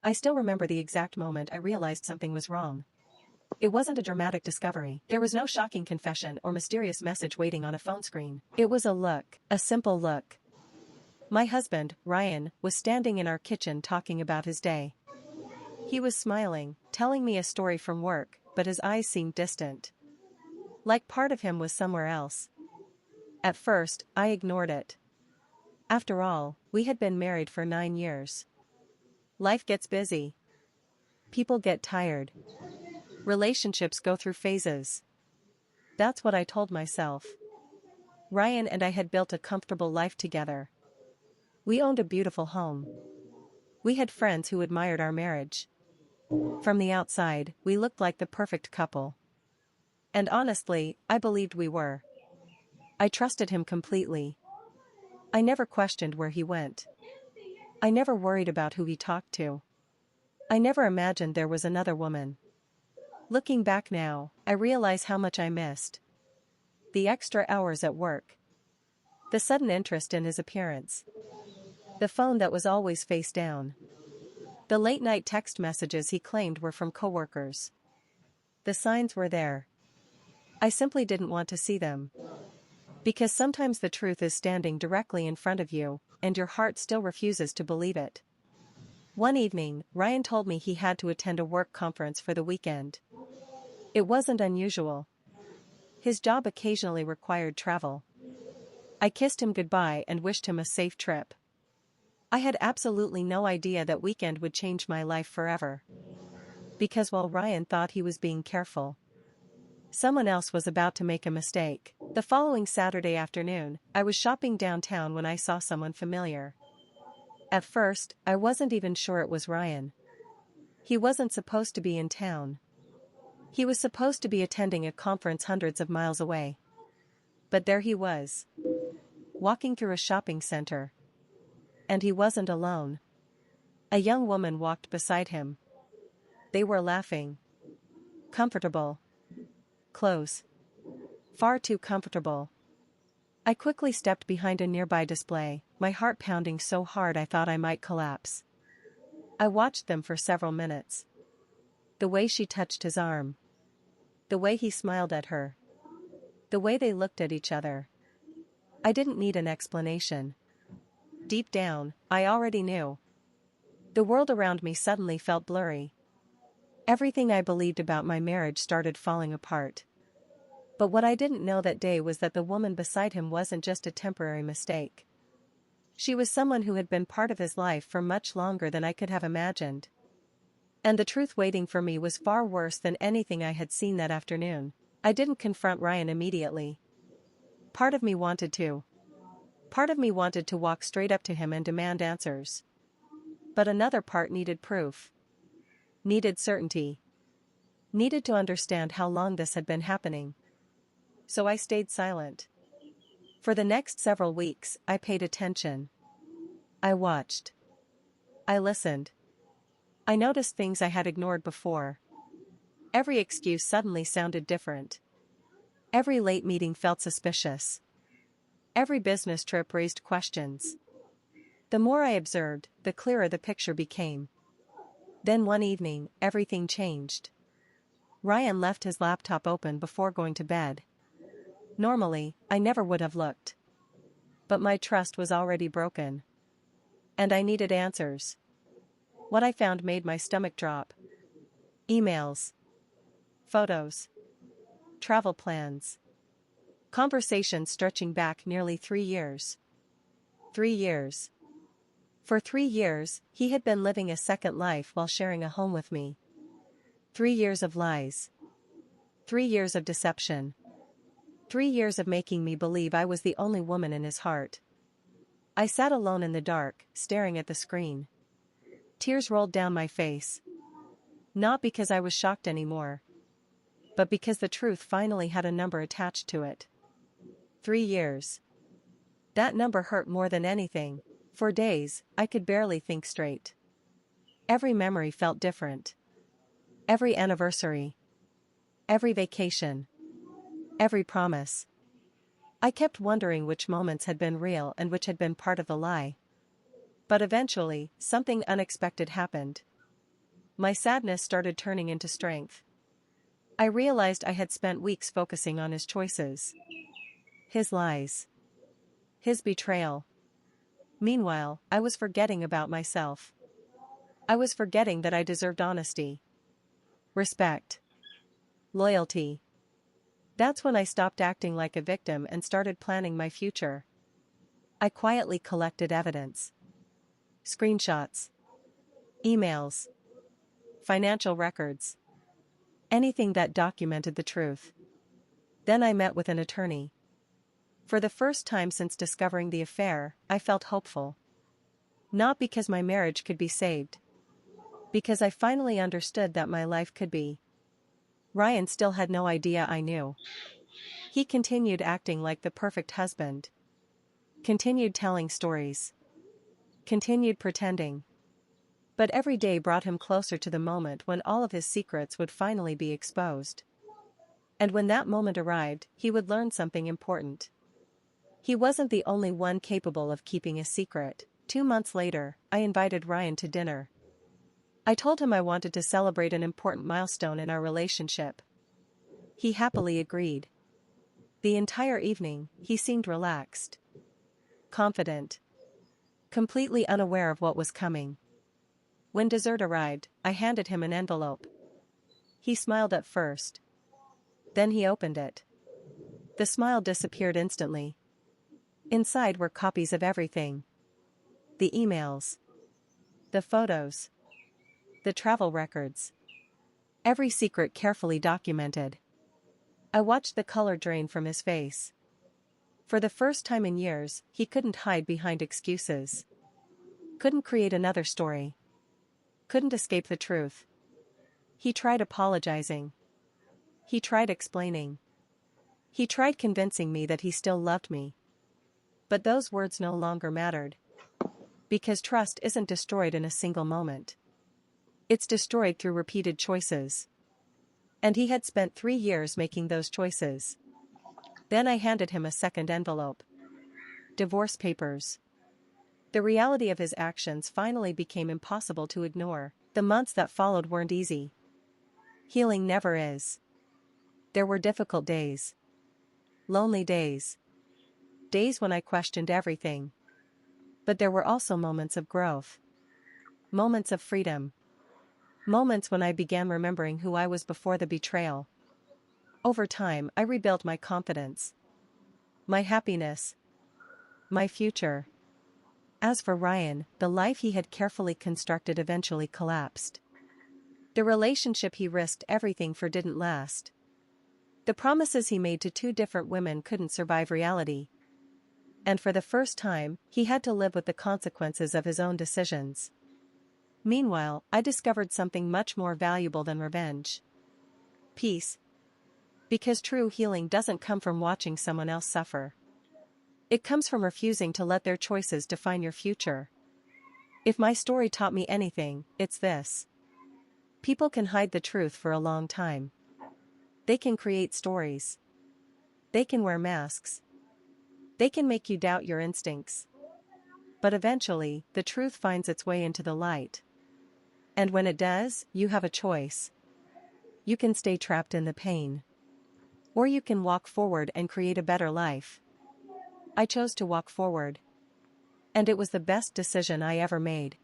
I still remember the exact moment I realized something was wrong. It wasn't a dramatic discovery. There was no shocking confession or mysterious message waiting on a phone screen. It was a look, a simple look. My husband, Ryan, was standing in our kitchen talking about his day. He was smiling, telling me a story from work, but his eyes seemed distant. Like part of him was somewhere else. At first, I ignored it. After all, we had been married for 9 years. Life gets busy. People get tired. Relationships go through phases. That's what I told myself. Ryan and I had built a comfortable life together. We owned a beautiful home. We had friends who admired our marriage. From the outside, we looked like the perfect couple. And honestly, I believed we were. I trusted him completely. I never questioned where he went. I never worried about who he talked to. I never imagined there was another woman. Looking back now, I realize how much I missed. The extra hours at work. The sudden interest in his appearance. The phone that was always face down. The late-night text messages he claimed were from coworkers. The signs were there. I simply didn't want to see them. Because sometimes the truth is standing directly in front of you, and your heart still refuses to believe it. One evening, Ryan told me he had to attend a work conference for the weekend. It wasn't unusual. His job occasionally required travel. I kissed him goodbye and wished him a safe trip. I had absolutely no idea that weekend would change my life forever. Because while Ryan thought he was being careful, someone else was about to make a mistake. The following Saturday afternoon, I was shopping downtown when I saw someone familiar. At first, I wasn't even sure it was Ryan. He wasn't supposed to be in town. He was supposed to be attending a conference hundreds of miles away. But there he was, walking through a shopping center. And he wasn't alone. A young woman walked beside him. They were laughing. Comfortable. Close. Far too comfortable. I quickly stepped behind a nearby display, my heart pounding so hard I thought I might collapse. I watched them for several minutes. The way she touched his arm. The way he smiled at her. The way they looked at each other. I didn't need an explanation. Deep down, I already knew. The world around me suddenly felt blurry. Everything I believed about my marriage started falling apart. But what I didn't know that day was that the woman beside him wasn't just a temporary mistake. She was someone who had been part of his life for much longer than I could have imagined. And the truth waiting for me was far worse than anything I had seen that afternoon. I didn't confront Ryan immediately. Part of me wanted to. Part of me wanted to walk straight up to him and demand answers. But another part needed proof. Needed certainty. Needed to understand how long this had been happening. So I stayed silent. For the next several weeks, I paid attention. I watched. I listened. I noticed things I had ignored before. Every excuse suddenly sounded different. Every late meeting felt suspicious. Every business trip raised questions. The more I observed, the clearer the picture became. Then one evening, everything changed. Ryan left his laptop open before going to bed. Normally, I never would have looked. But my trust was already broken. And I needed answers. What I found made my stomach drop. Emails. Photos. Travel plans. Conversations stretching back nearly 3 years. 3 years. For 3 years, he had been living a second life while sharing a home with me. 3 years of lies. 3 years of deception. 3 years of making me believe I was the only woman in his heart. I sat alone in the dark, staring at the screen. Tears rolled down my face. Not because I was shocked anymore. But because the truth finally had a number attached to it. 3 years. That number hurt more than anything. For days, I could barely think straight. Every memory felt different. Every anniversary. Every vacation. Every promise. I kept wondering which moments had been real and which had been part of the lie. But eventually, something unexpected happened. My sadness started turning into strength. I realized I had spent weeks focusing on his choices. His lies. His betrayal. Meanwhile, I was forgetting about myself. I was forgetting that I deserved honesty, respect, loyalty. That's when I stopped acting like a victim and started planning my future. I quietly collected evidence. Screenshots. Emails. Financial records. Anything that documented the truth. Then I met with an attorney. For the first time since discovering the affair, I felt hopeful. Not because my marriage could be saved. Because I finally understood that my life could be. Ryan still had no idea I knew. He continued acting like the perfect husband. Continued telling stories. Continued pretending. But every day brought him closer to the moment when all of his secrets would finally be exposed. And when that moment arrived, he would learn something important. He wasn't the only one capable of keeping a secret. 2 months later, I invited Ryan to dinner. I told him I wanted to celebrate an important milestone in our relationship. He happily agreed. The entire evening, he seemed relaxed. Confident. Completely unaware of what was coming. When dessert arrived, I handed him an envelope. He smiled at first. Then he opened it. The smile disappeared instantly. Inside were copies of everything. The emails. The photos. The travel records. Every secret carefully documented. I watched the color drain from his face. For the first time in years, he couldn't hide behind excuses. Couldn't create another story. Couldn't escape the truth. He tried apologizing. He tried explaining. He tried convincing me that he still loved me. But those words no longer mattered. Because trust isn't destroyed in a single moment. It's destroyed through repeated choices. And he had spent 3 years making those choices. Then I handed him a second envelope. Divorce papers. The reality of his actions finally became impossible to ignore. The months that followed weren't easy. Healing never is. There were difficult days. Lonely days. Days when I questioned everything. But there were also moments of growth. Moments of freedom. Moments when I began remembering who I was before the betrayal. Over time, I rebuilt my confidence. My happiness. My future. As for Ryan, the life he had carefully constructed eventually collapsed. The relationship he risked everything for didn't last. The promises he made to 2 different women couldn't survive reality. And for the first time, he had to live with the consequences of his own decisions. Meanwhile, I discovered something much more valuable than revenge. Peace. Because true healing doesn't come from watching someone else suffer. It comes from refusing to let their choices define your future. If my story taught me anything, it's this. People can hide the truth for a long time. They can create stories. They can wear masks. They can make you doubt your instincts. But eventually, the truth finds its way into the light. And when it does, you have a choice. You can stay trapped in the pain. Or you can walk forward and create a better life. I chose to walk forward. And it was the best decision I ever made.